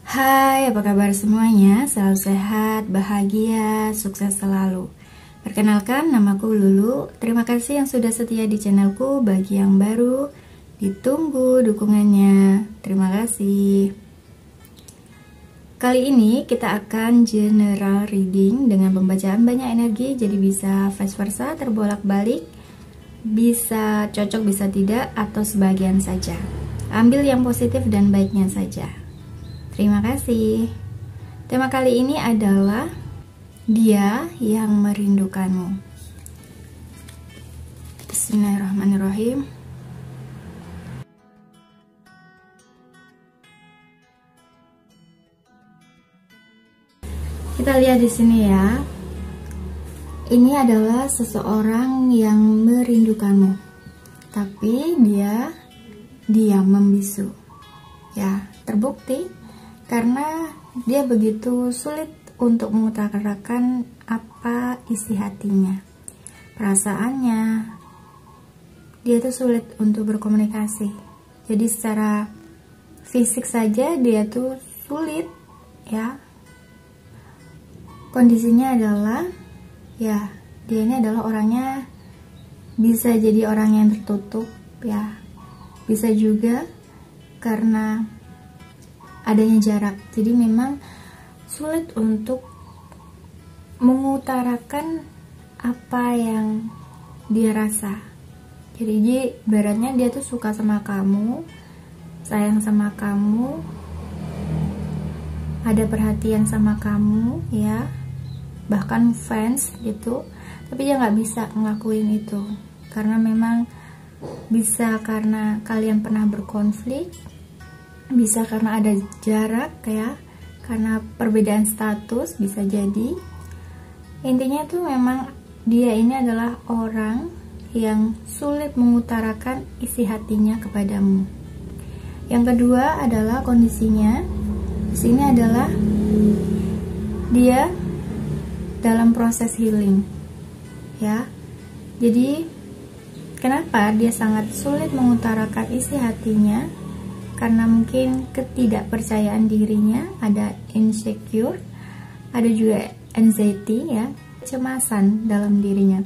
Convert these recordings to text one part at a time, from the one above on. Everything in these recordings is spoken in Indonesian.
Hai, apa kabar semuanya? Selalu sehat, bahagia, sukses selalu. Perkenalkan, namaku Lulu. Terima kasih yang sudah setia di channelku. Bagi yang baru, ditunggu dukungannya. Terima kasih. Kali ini kita akan general reading dengan pembacaan banyak energi. Jadi bisa vice versa, terbolak-balik, bisa cocok, bisa tidak, atau sebagian saja. Ambil yang positif dan baiknya saja. Terima kasih. Tema kali ini adalah dia yang merindukanmu. Bismillahirrahmanirrahim. Kita lihat di sini ya. Ini adalah seseorang yang merindukanmu, tapi dia diam membisu. Ya, terbukti karena dia begitu sulit untuk mengutarakan apa isi hatinya, perasaannya. Dia tuh sulit untuk berkomunikasi. Jadi secara fisik saja dia tuh sulit ya. Kondisinya adalah ya, dia ini adalah orangnya bisa jadi orang yang tertutup ya. Bisa juga karena adanya jarak, jadi memang sulit untuk mengutarakan apa yang dia rasa. Jadi ibaratnya dia tuh suka sama kamu, sayang sama kamu, ada perhatian sama kamu ya, bahkan fans gitu, tapi dia nggak bisa ngelakuin itu karena memang bisa karena kalian pernah berkonflik, bisa karena ada jarak ya, karena perbedaan status, bisa jadi. Intinya tuh memang dia ini adalah orang yang sulit mengutarakan isi hatinya kepadamu. Yang kedua adalah kondisinya di sini adalah dia dalam proses healing ya. Jadi kenapa dia sangat sulit mengutarakan isi hatinya? Karena mungkin ketidakpercayaan dirinya, ada insecure, ada juga anxiety ya, kecemasan dalam dirinya.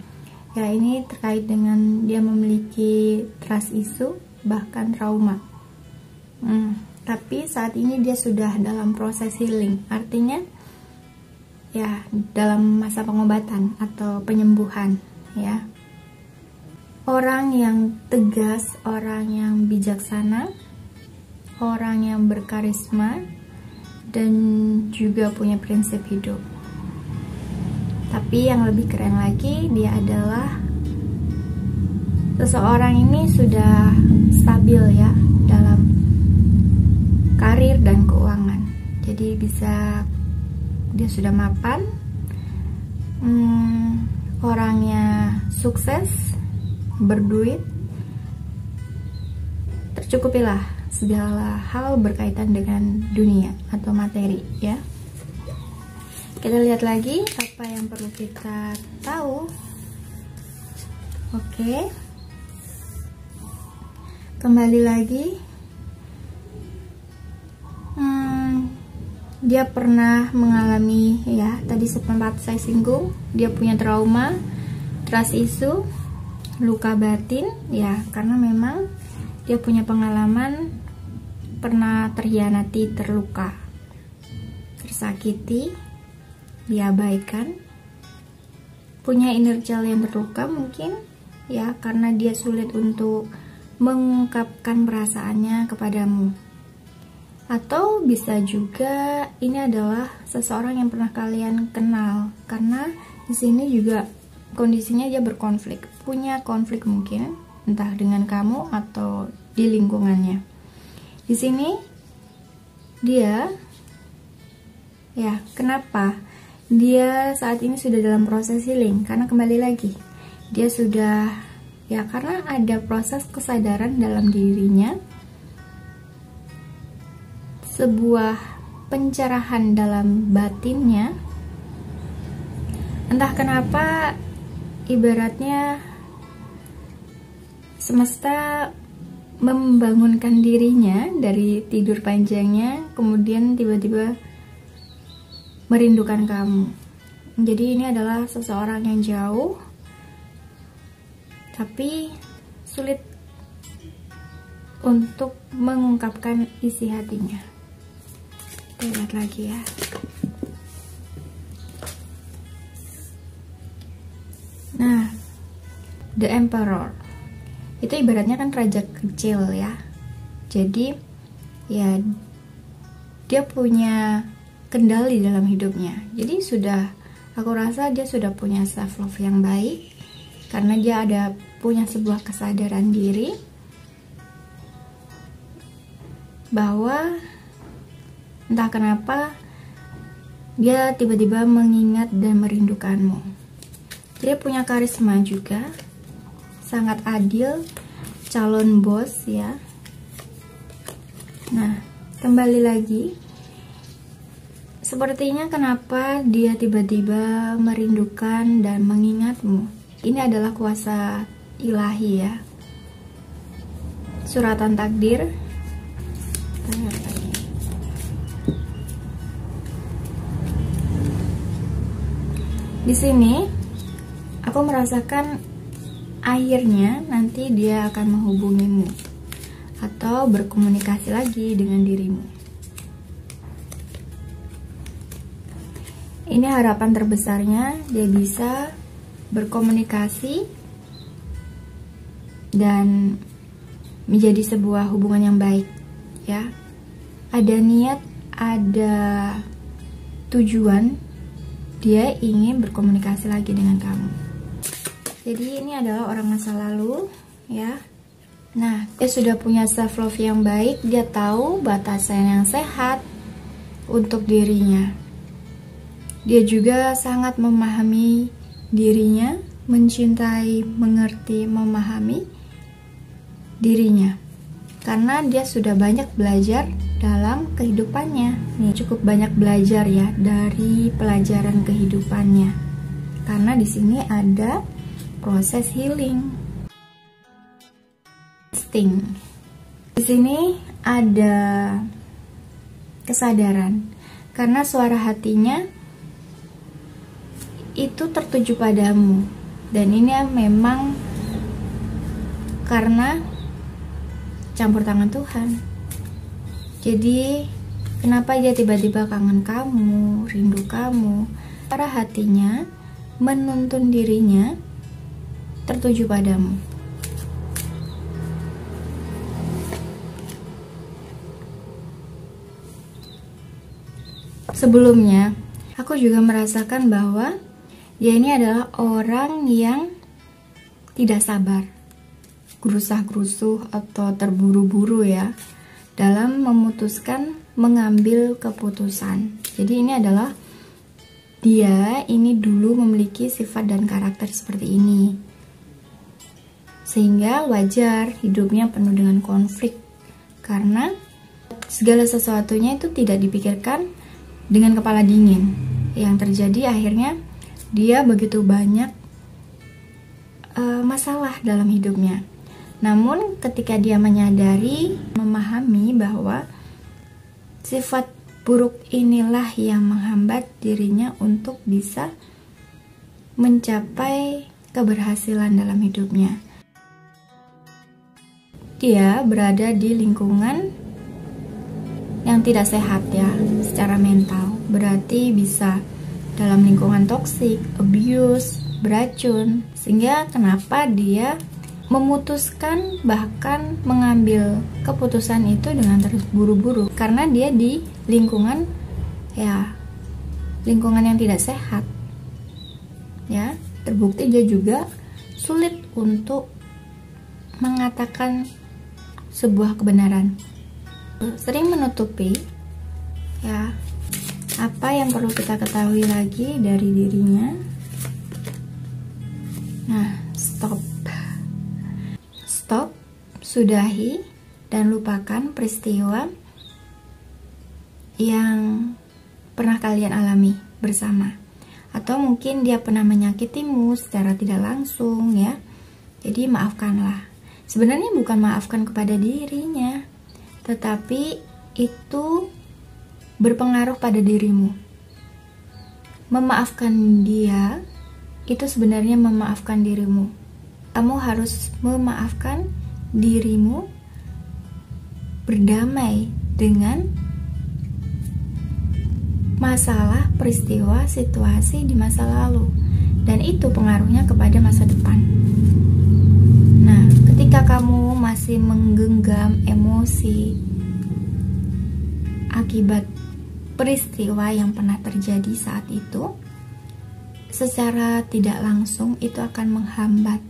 Ya, ini terkait dengan dia memiliki trust issue, bahkan trauma. Tapi saat ini dia sudah dalam proses healing, artinya ya dalam masa pengobatan atau penyembuhan ya. Orang yang tegas, orang yang bijaksana, orang yang berkarisma, dan juga punya prinsip hidup. Tapi yang lebih keren lagi, dia adalah seseorang ini sudah stabil ya dalam karir dan keuangan. Jadi bisa dia sudah mapan, orangnya sukses, berduit, tercukupilah segala hal berkaitan dengan dunia atau materi ya. Kita lihat lagi apa yang perlu kita tahu. Oke, kembali lagi. Dia pernah mengalami ya, tadi sempat saya singgung, dia punya trauma, trust issue, luka batin ya, karena memang dia punya pengalaman pernah terhianati, terluka, tersakiti, diabaikan, punya inner child yang terluka mungkin ya, karena dia sulit untuk mengungkapkan perasaannya kepadamu. Atau bisa juga ini adalah seseorang yang pernah kalian kenal, karena di sini juga kondisinya dia berkonflik, punya konflik mungkin entah dengan kamu atau di lingkungannya. Di sini dia ya, kenapa dia saat ini sudah dalam proses healing? Karena kembali lagi dia sudah ya, karena ada proses kesadaran dalam dirinya, sebuah pencerahan dalam batinnya. Entah kenapa ibaratnya semesta membangunkan dirinya dari tidur panjangnya, kemudian tiba-tiba merindukan kamu. Jadi ini adalah seseorang yang jauh, tapi sulit untuk mengungkapkan isi hatinya. Kita lihat lagi ya. Nah, The Emperor itu ibaratnya kan raja kecil ya. Jadi ya dia punya kendali dalam hidupnya. Jadi aku rasa dia sudah punya self love yang baik, karena dia punya sebuah kesadaran diri bahwa entah kenapa dia tiba-tiba mengingat dan merindukanmu. Dia punya karisma juga, sangat adil, calon bos ya. Nah, kembali lagi, sepertinya kenapa dia tiba-tiba merindukan dan mengingatmu. Ini adalah kuasa ilahi ya, suratan takdir. Di sini aku merasakan akhirnya nanti dia akan menghubungimu atau berkomunikasi lagi dengan dirimu. Ini harapan terbesarnya, dia bisa berkomunikasi dan menjadi sebuah hubungan yang baik ya. Ada niat, ada tujuan, dia ingin berkomunikasi lagi dengan kamu. Jadi ini adalah orang masa lalu ya. Nah, dia sudah punya self love yang baik, dia tahu batasan yang sehat untuk dirinya. Dia juga sangat memahami dirinya, mencintai, mengerti, memahami dirinya. Karena dia sudah banyak belajar dalam kehidupannya. Nih, cukup banyak belajar ya dari pelajaran kehidupannya. Karena di sini ada proses healing. Di sini ada kesadaran karena suara hatinya itu tertuju padamu, dan ini memang karena campur tangan Tuhan. Jadi kenapa dia tiba-tiba kangen kamu, rindu kamu? Suara hatinya menuntun dirinya tertuju padamu. Sebelumnya, aku juga merasakan bahwa dia ini adalah orang yang tidak sabar, gerusah-gerusuh atau terburu-buru ya dalam memutuskan mengambil keputusan. Jadi ini adalah dia ini dulu memiliki sifat dan karakter seperti ini. Sehingga wajar hidupnya penuh dengan konflik, karena segala sesuatunya itu tidak dipikirkan dengan kepala dingin. Yang terjadi akhirnya dia begitu banyak masalah dalam hidupnya. Namun ketika dia menyadari, memahami bahwa sifat buruk inilah yang menghambat dirinya untuk bisa mencapai keberhasilan dalam hidupnya. Dia berada di lingkungan yang tidak sehat ya secara mental. Berarti bisa dalam lingkungan toksik, abuse, beracun. Sehingga kenapa dia memutuskan bahkan mengambil keputusan itu dengan terus buru-buru, karena dia di lingkungan yang tidak sehat ya. Terbukti dia juga sulit untuk mengatakan sebuah kebenaran, sering menutupi ya. Apa yang perlu kita ketahui lagi dari dirinya? Nah, stop, sudahi dan lupakan peristiwa yang pernah kalian alami bersama, atau mungkin dia pernah menyakitimu secara tidak langsung ya. Jadi maafkanlah. Sebenarnya bukan maafkan kepada dirinya, tetapi itu berpengaruh pada dirimu. Memaafkan dia itu sebenarnya memaafkan dirimu. Kamu harus memaafkan dirimu, berdamai dengan masalah, peristiwa, situasi di masa lalu, dan itu pengaruhnya kepada masa depan. Nah, ketika kamu masih menggenggam emosi akibat peristiwa yang pernah terjadi saat itu, secara tidak langsung itu akan menghambat,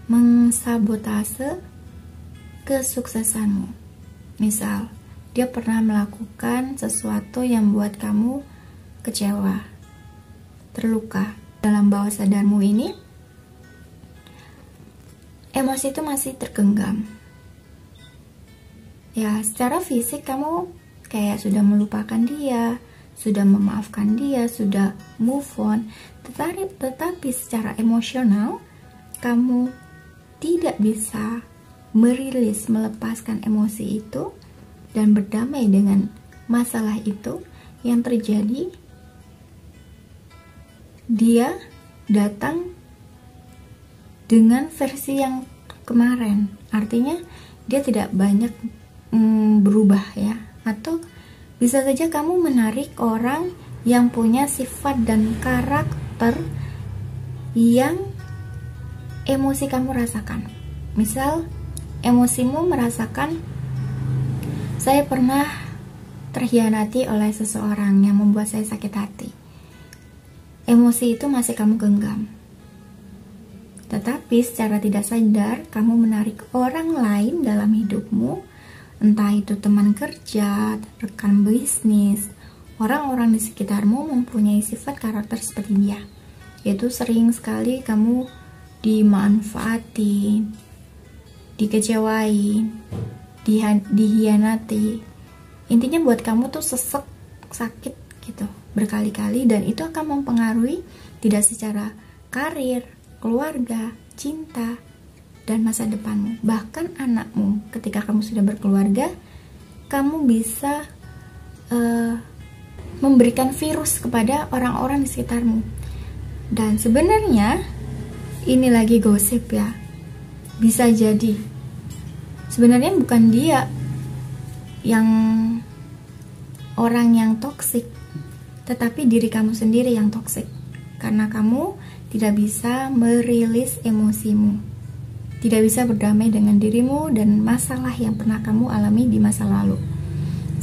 mengsabotase kesuksesanmu. Misal, dia pernah melakukan sesuatu yang membuat kamu kecewa, terluka. Dalam bawah sadarmu ini, emosi itu masih tergenggam. Ya, secara fisik kamu kayak sudah melupakan dia, sudah memaafkan dia, sudah move on. Tetapi secara emosional, kamu tidak bisa merilis, melepaskan emosi itu dan berdamai dengan masalah itu yang terjadi. Dia datang dengan versi yang kemarin, artinya dia tidak banyak berubah ya. Atau bisa saja kamu menarik orang yang punya sifat dan karakter yang emosi kamu rasakan. Misal, emosimu merasakan, saya pernah terhianati oleh seseorang yang membuat saya sakit hati. Emosi itu masih kamu genggam. Tetapi secara tidak sadar, kamu menarik orang lain dalam hidupmu, entah itu teman kerja, rekan bisnis, orang-orang di sekitarmu mempunyai sifat karakter seperti dia. Yaitu sering sekali kamu dimanfaati, dikecewain, dihianati. Intinya buat kamu tuh sesek, sakit gitu berkali-kali, dan itu akan mempengaruhi tidak secara karir, keluarga, cinta, dan masa depanmu. Bahkan anakmu, ketika kamu sudah berkeluarga, kamu bisa memberikan virus kepada orang-orang di sekitarmu. Dan sebenarnya ini lagi gosip ya, bisa jadi sebenarnya bukan dia yang orang yang toksik, tetapi diri kamu sendiri yang toksik, karena kamu tidak bisa merilis emosimu, tidak bisa berdamai dengan dirimu dan masalah yang pernah kamu alami di masa lalu,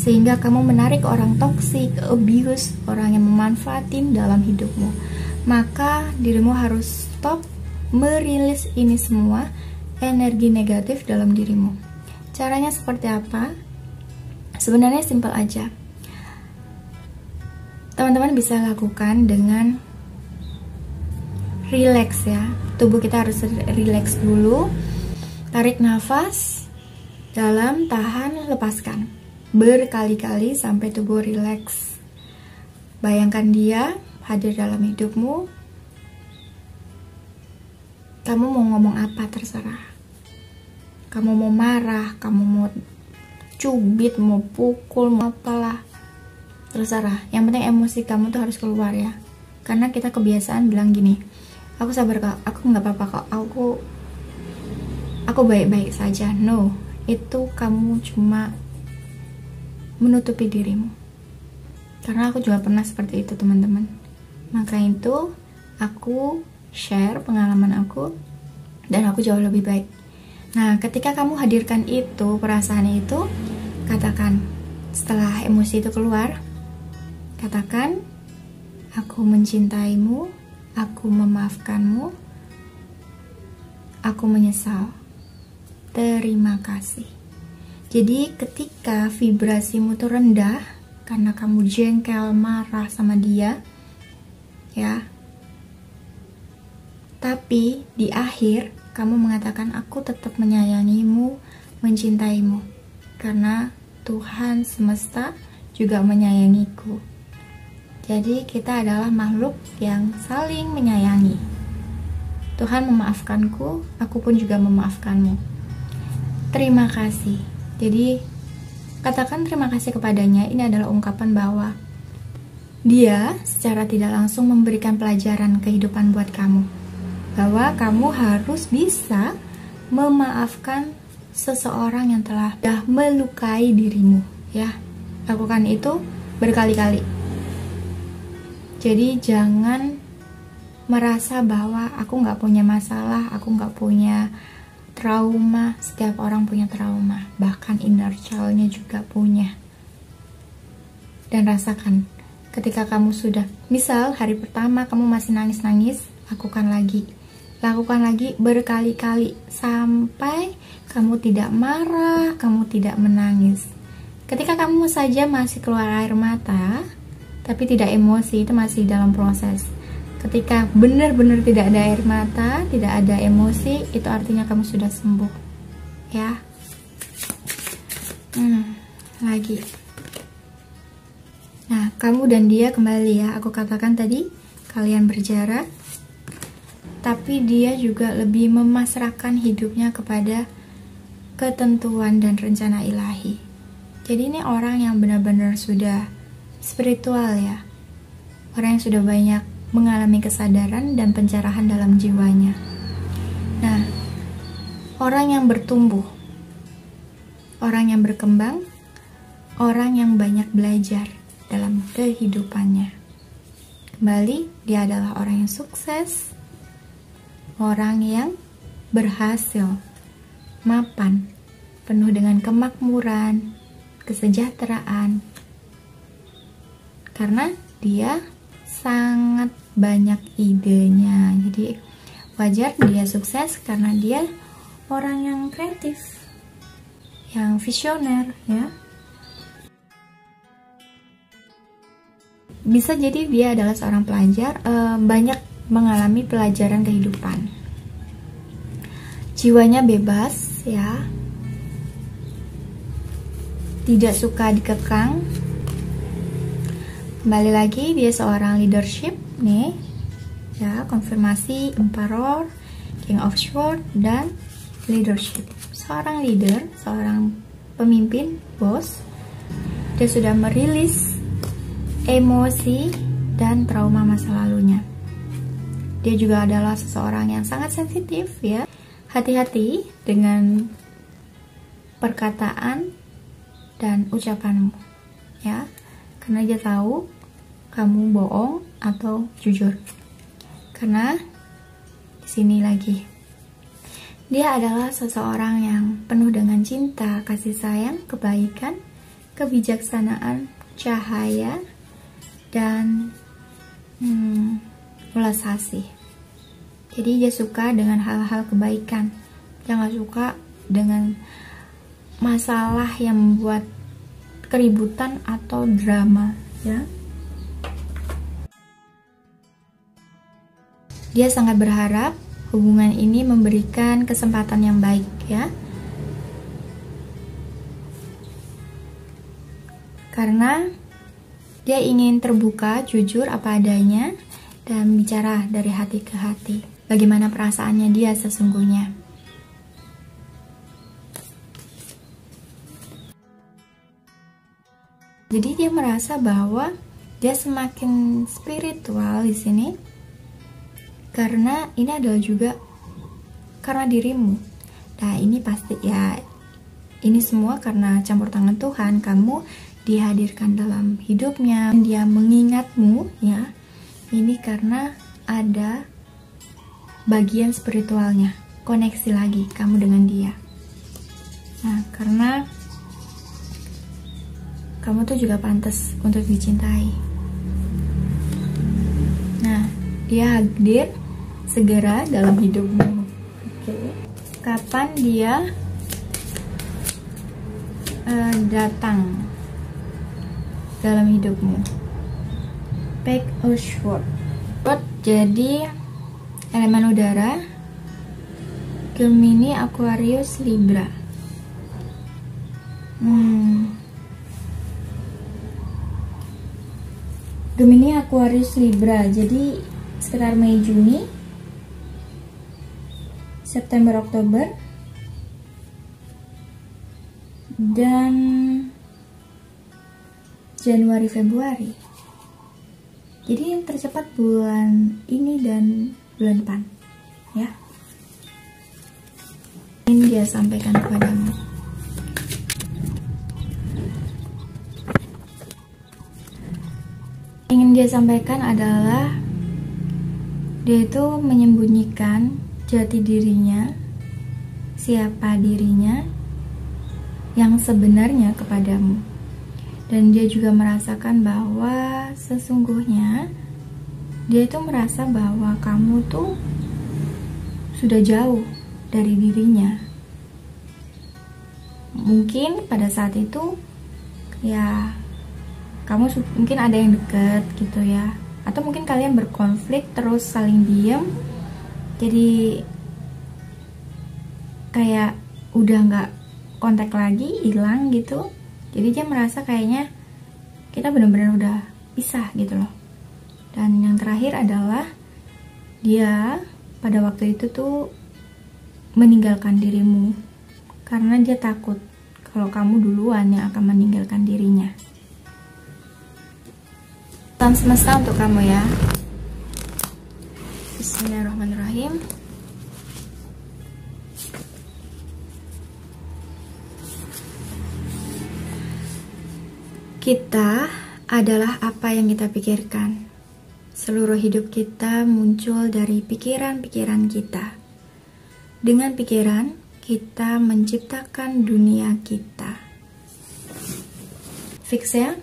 sehingga kamu menarik orang toksik, abuse, orang yang memanfaatin dalam hidupmu. Maka dirimu harus stop merilis ini semua energi negatif dalam dirimu. Caranya seperti apa? Sebenarnya simpel aja. Teman-teman bisa lakukan dengan relax ya. Tubuh kita harus relax dulu. Tarik nafas dalam, tahan, lepaskan berkali-kali sampai tubuh relax. Bayangkan dia hadir dalam hidupmu. Kamu mau ngomong apa terserah. Kamu mau marah, kamu mau cubit, mau pukul, mau apalah, terserah. Yang penting emosi kamu tuh harus keluar ya. Karena kita kebiasaan bilang gini, aku sabar kok, aku nggak apa-apa kok, aku baik-baik saja. No, itu kamu cuma menutupi dirimu. Karena aku juga pernah seperti itu teman-teman. Maka itu aku share pengalaman aku, dan aku jauh lebih baik. Nah, ketika kamu hadirkan itu, perasaan itu, katakan setelah emosi itu keluar, katakan, aku mencintaimu, aku memaafkanmu, aku menyesal, terima kasih. Jadi ketika vibrasimu tuh rendah karena kamu jengkel, marah sama dia ya, tapi di akhir kamu mengatakan, aku tetap menyayangimu, mencintaimu, karena Tuhan semesta juga menyayangiku. Jadi kita adalah makhluk yang saling menyayangi. Tuhan memaafkanku, aku pun juga memaafkanmu. terima kasih. Jadi katakan terima kasih kepadanya. Ini adalah ungkapan bahwa dia secara tidak langsung memberikan pelajaran kehidupan buat kamu, bahwa kamu harus bisa memaafkan seseorang yang telah melukai dirimu, ya. Lakukan itu berkali-kali. Jadi jangan merasa bahwa aku nggak punya masalah, aku nggak punya trauma. Setiap orang punya trauma, bahkan inner child-nya juga punya. Dan rasakan, ketika kamu sudah, misal hari pertama kamu masih nangis-nangis, lakukan lagi berkali-kali sampai kamu tidak marah, kamu tidak menangis. Ketika kamu saja masih keluar air mata, tapi tidak emosi, itu masih dalam proses. Ketika benar-benar tidak ada air mata, tidak ada emosi, itu artinya kamu sudah sembuh. Ya. Lagi. Nah, kamu dan dia kembali ya. Aku katakan tadi, kalian berjarak. Tapi dia juga lebih memasrahkan hidupnya kepada ketentuan dan rencana ilahi. Jadi ini orang yang benar-benar sudah spiritual ya. Orang yang sudah banyak mengalami kesadaran dan pencerahan dalam jiwanya. Nah, orang yang bertumbuh, orang yang berkembang, orang yang banyak belajar dalam kehidupannya. Kembali, dia adalah orang yang sukses, orang yang berhasil, mapan, penuh dengan kemakmuran, kesejahteraan, karena dia sangat banyak idenya. Jadi wajar dia sukses karena dia orang yang kreatif, yang visioner ya. Bisa jadi dia adalah seorang pelajar, banyak mengalami pelajaran kehidupan. Jiwanya bebas ya, tidak suka dikekang. Kembali lagi, dia seorang leadership nih ya, konfirmasi Emperor, King of Swords, dan leadership. Seorang leader, seorang pemimpin, bos. Dia sudah merilis emosi dan trauma masa lalunya. Dia juga adalah seseorang yang sangat sensitif ya. Hati-hati dengan perkataan dan ucapanmu ya, karena dia tahu kamu bohong atau jujur. Karena di sini lagi, dia adalah seseorang yang penuh dengan cinta, kasih sayang, kebaikan, kebijaksanaan, cahaya, dan welas asih. Jadi dia suka dengan hal-hal kebaikan. Dia nggak suka dengan masalah yang membuat keributan atau drama ya. Dia sangat berharap hubungan ini memberikan kesempatan yang baik ya, karena dia ingin terbuka, jujur apa adanya, dan bicara dari hati ke hati bagaimana perasaannya dia sesungguhnya. Jadi dia merasa bahwa dia semakin spiritual di sini karena ini adalah juga karena dirimu. Nah, ini pasti ya, ini semua karena campur tangan Tuhan. Kamu dihadirkan dalam hidupnya, dia mengingatmu ya. Ini karena ada bagian spiritualnya, koneksi lagi kamu dengan dia. Nah, karena kamu tuh juga pantas untuk dicintai. Nah, dia hadir segera dalam hidupmu. Oke. Kapan dia datang dalam hidupmu? Page of Swords. Jadi elemen udara, Gemini, Aquarius, Libra. Gemini, Aquarius, Libra. Jadi sekitar Mei, Juni, September, Oktober, dan Januari Februari. Jadi yang tercepat bulan ini dan bulan depan, ya. Ini dia sampaikan kepadamu. Ingin dia sampaikan adalah dia itu menyembunyikan jati dirinya, siapa dirinya yang sebenarnya kepadamu. Dan dia juga merasakan bahwa sesungguhnya dia itu merasa bahwa kamu tuh sudah jauh dari dirinya. Mungkin pada saat itu ya kamu mungkin ada yang deket gitu ya, atau mungkin kalian berkonflik terus saling diem, jadi kayak udah nggak kontak lagi, hilang gitu. Jadi dia merasa kayaknya kita benar-benar udah pisah gitu loh. Dan yang terakhir adalah dia pada waktu itu tuh meninggalkan dirimu karena dia takut kalau kamu duluan yang akan meninggalkan dirinya. Salam semesta untuk kamu ya. Bismillahirrahmanirrahim. Kita adalah apa yang kita pikirkan. Seluruh hidup kita muncul dari pikiran-pikiran kita. Dengan pikiran, kita menciptakan dunia kita. Fix ya?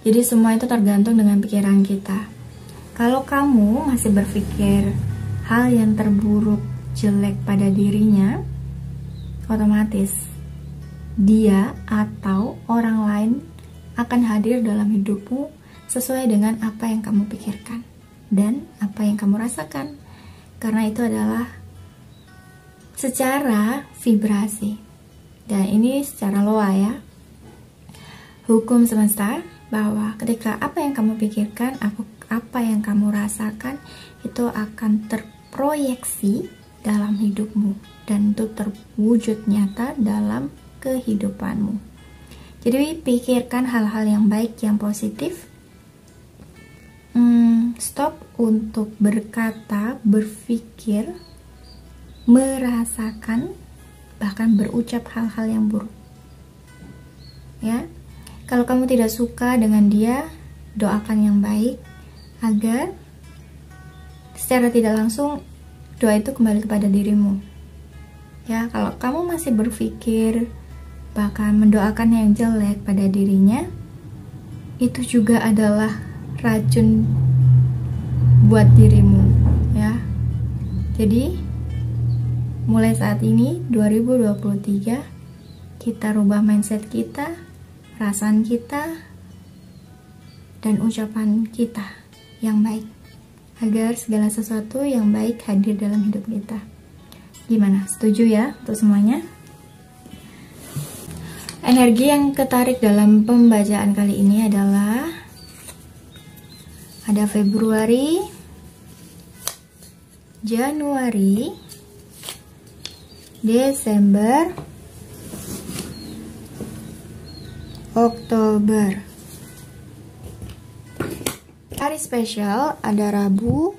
Jadi semua itu tergantung dengan pikiran kita. Kalau kamu masih berpikir hal yang terburuk, jelek pada dirinya, otomatis dia atau orang lain akan hadir dalam hidupmu sesuai dengan apa yang kamu pikirkan dan apa yang kamu rasakan, karena itu adalah secara vibrasi, dan ini secara loa ya, hukum semesta, bahwa ketika apa yang kamu pikirkan, apa yang kamu rasakan itu akan terproyeksi dalam hidupmu dan itu terwujud nyata dalam kehidupanmu. Jadi pikirkan hal-hal yang baik, yang positif. Stop untuk berkata, berpikir, merasakan, bahkan berucap hal-hal yang buruk. Ya, kalau kamu tidak suka dengan dia, doakan yang baik agar secara tidak langsung doa itu kembali kepada dirimu. Ya, kalau kamu masih berpikir bahkan mendoakan yang jelek pada dirinya, itu juga adalah racun buat dirimu ya. Jadi mulai saat ini 2023 kita rubah mindset kita, perasaan kita, dan ucapan kita yang baik agar segala sesuatu yang baik hadir dalam hidup kita. Gimana? Setuju ya untuk semuanya? Energi yang ketarik dalam pembacaan kali ini adalah ada Februari, Januari, Desember, Oktober. Hari spesial ada Rabu,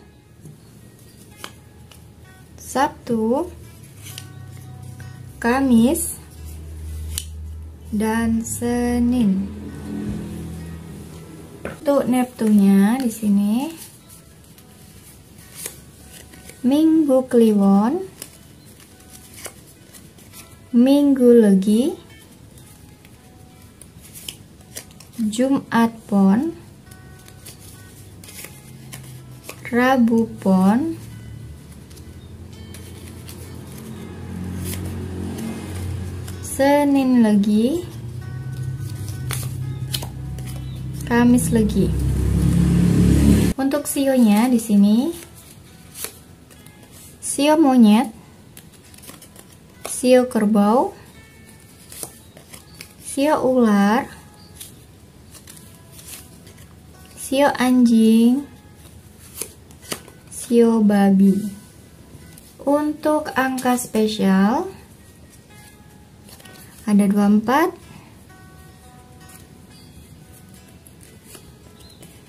Sabtu, Kamis, dan Senin. Untuk Neptunnya di sini Minggu Kliwon, Minggu Legi, Jumat Pon, Rabu Pon, Senin Legi, Kamis Legi. Untuk sionya di sini sio monyet, sio kerbau, sio ular, sio anjing, sio babi. Untuk angka spesial ada 24,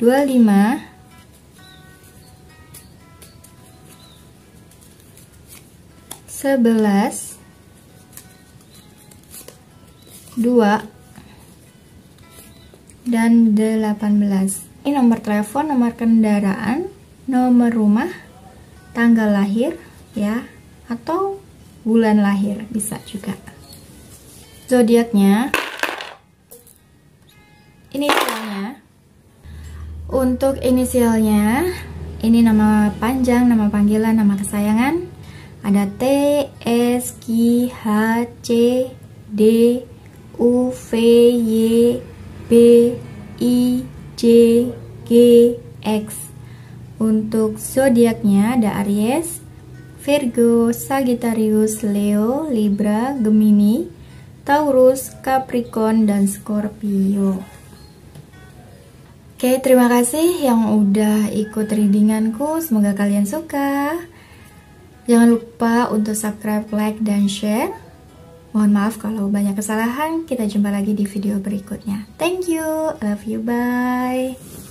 25, 11, 2, dan 18. Ini nomor telepon, nomor kendaraan, nomor rumah, tanggal lahir ya, atau bulan lahir bisa juga. Zodiaknya, inisialnya. Untuk inisialnya, ini nama panjang, nama panggilan, nama kesayangan. Ada T, S, Q, H, C, D, U, V, Y, B, I, J, G, X. Untuk zodiaknya ada Aries, Virgo, Sagittarius, Leo, Libra, Gemini, Taurus, Capricorn, dan Scorpio. Oke, terima kasih yang udah ikut readinganku. Semoga kalian suka. Jangan lupa untuk subscribe, like, dan share. Mohon maaf kalau banyak kesalahan. Kita jumpa lagi di video berikutnya. Thank you, I love you, bye.